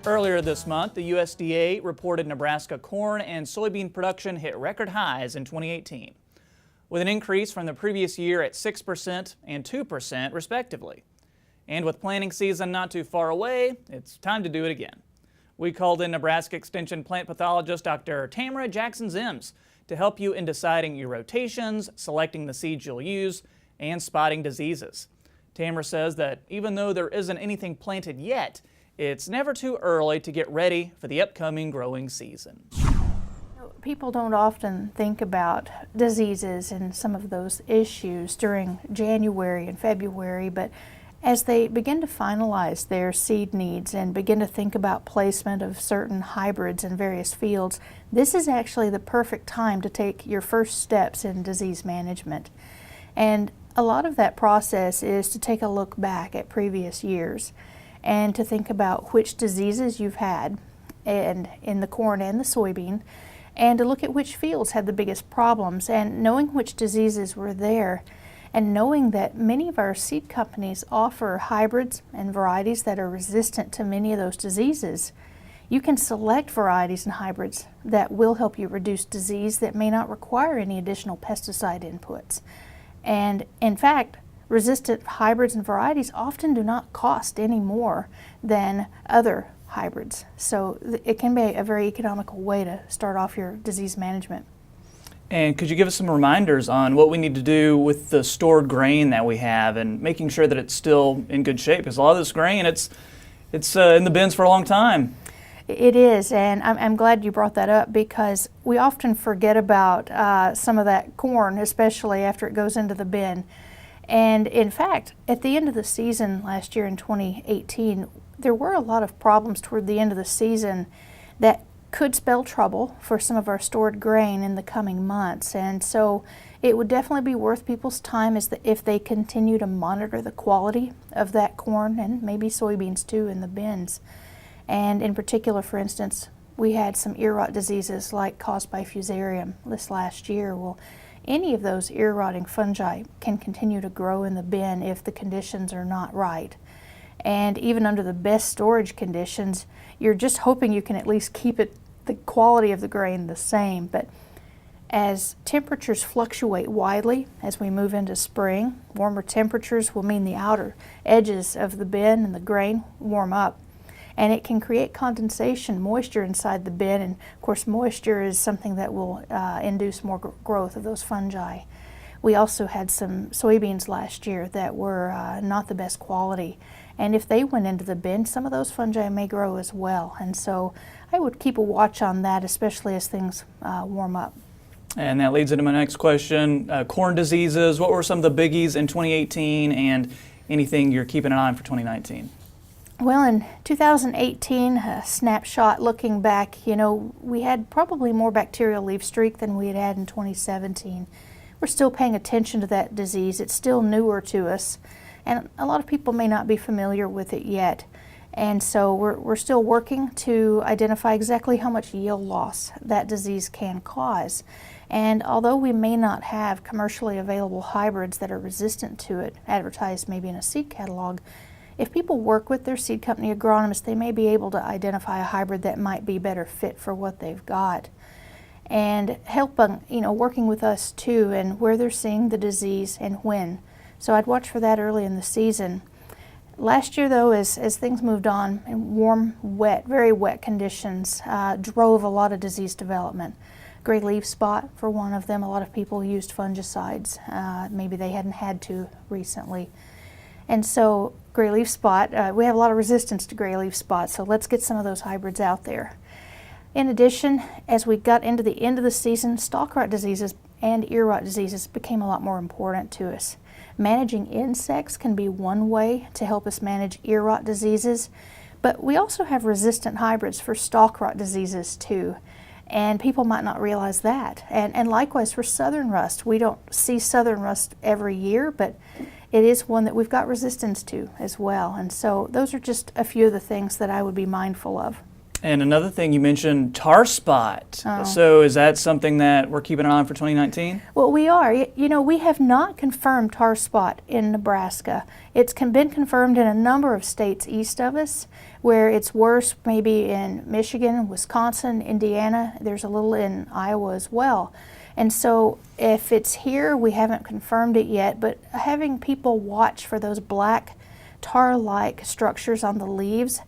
Earlier this month, the USDA reported Nebraska corn and soybean production hit record highs in 2018, with an increase from the previous year at 6% and 2% respectively. And with planting season not too far away, it's time to do it again. We called in Nebraska Extension plant pathologist Dr. Tamra Jackson-Ziems to help you in deciding your rotations, selecting the seeds you'll use, and spotting diseases. Tamra says that even though there isn't anything planted yet, it's never too early to get ready for the upcoming growing season. People don't often think about diseases and some of those issues during January and February, but as they begin to finalize their seed needs and begin to think about placement of certain hybrids in various fields, this is actually the perfect time to take your first steps in disease management. And a lot of that process is to take a look back at previous years and to think about which diseases you've had and in the corn and the soybean, and to look at which fields had the biggest problems, and knowing which diseases were there, and knowing that many of our seed companies offer hybrids and varieties that are resistant to many of those diseases. You can select varieties and hybrids that will help you reduce disease that may not require any additional pesticide inputs. And in fact, resistant hybrids and varieties often do not cost any more than other hybrids. So it can be a very economical way to start off your disease management. And could you give us some reminders on what we need to do with the stored grain that we have and making sure that it's still in good shape? Because a lot of this grain, it's in the bins for a long time. It is, and I'm glad you brought that up, because we often forget about some of that corn, especially after it goes into the bin. And in fact, at the end of the season last year in 2018, there were a lot of problems toward the end of the season that could spell trouble for some of our stored grain in the coming months. And so it would definitely be worth people's time if they continue to monitor the quality of that corn and maybe soybeans too in the bins. And in particular, for instance, we had some ear rot diseases like caused by fusarium this last year. Well, any of those ear rotting fungi can continue to grow in the bin if the conditions are not right. And even under the best storage conditions, you're just hoping you can at least keep the quality of the grain the same. But as temperatures fluctuate widely as we move into spring, warmer temperatures will mean the outer edges of the bin and the grain warm up. And it can create condensation, moisture inside the bin, and of course moisture is something that will induce more growth of those fungi. We also had some soybeans last year that were not the best quality, and if they went into the bin, some of those fungi may grow as well. And so I would keep a watch on that, especially as things warm up. And that leads into my next question, corn diseases. What were some of the biggies in 2018 and anything you're keeping an eye on for 2019? Well, in 2018, a snapshot looking back, we had probably more bacterial leaf streak than we had in 2017. We're still paying attention to that disease. It's still newer to us, and a lot of people may not be familiar with it yet. And so we're still working to identify exactly how much yield loss that disease can cause. And although we may not have commercially available hybrids that are resistant to it, advertised maybe in a seed catalog, if people work with their seed company agronomists, they may be able to identify a hybrid that might be better fit for what they've got. And working with us too, and where they're seeing the disease and when. So I'd watch for that early in the season. Last year though, as things moved on, and warm, wet, very wet conditions drove a lot of disease development. Gray leaf spot for one of them. A lot of people used fungicides. Maybe they hadn't had to recently. And so gray leaf spot, we have a lot of resistance to gray leaf spot, so let's get some of those hybrids out there. In addition, as we got into the end of the season, stalk rot diseases and ear rot diseases became a lot more important to us. Managing insects can be one way to help us manage ear rot diseases, but we also have resistant hybrids for stalk rot diseases too. And people might not realize that. And likewise for southern rust. We don't see southern rust every year, but it is one that we've got resistance to as well. And so those are just a few of the things that I would be mindful of. And another thing you mentioned, tar spot. Oh. So is that something that we're keeping an eye on for 2019? Well, we are. You know, we have not confirmed tar spot in Nebraska. It's been confirmed in a number of states east of us, where it's worse maybe in Michigan, Wisconsin, Indiana. There's a little in Iowa as well. And so if it's here, we haven't confirmed it yet, but having people watch for those black tar-like structures on the leaves,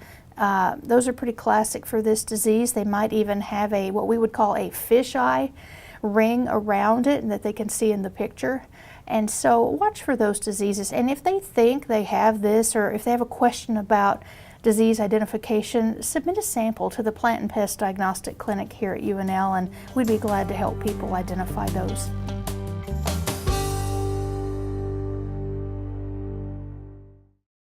those are pretty classic for this disease. They might even have what we would call a fisheye ring around it that they can see in the picture. And so watch for those diseases. And if they think they have this, or if they have a question about disease identification, submit a sample to the Plant and Pest Diagnostic Clinic here at UNL, and we'd be glad to help people identify those.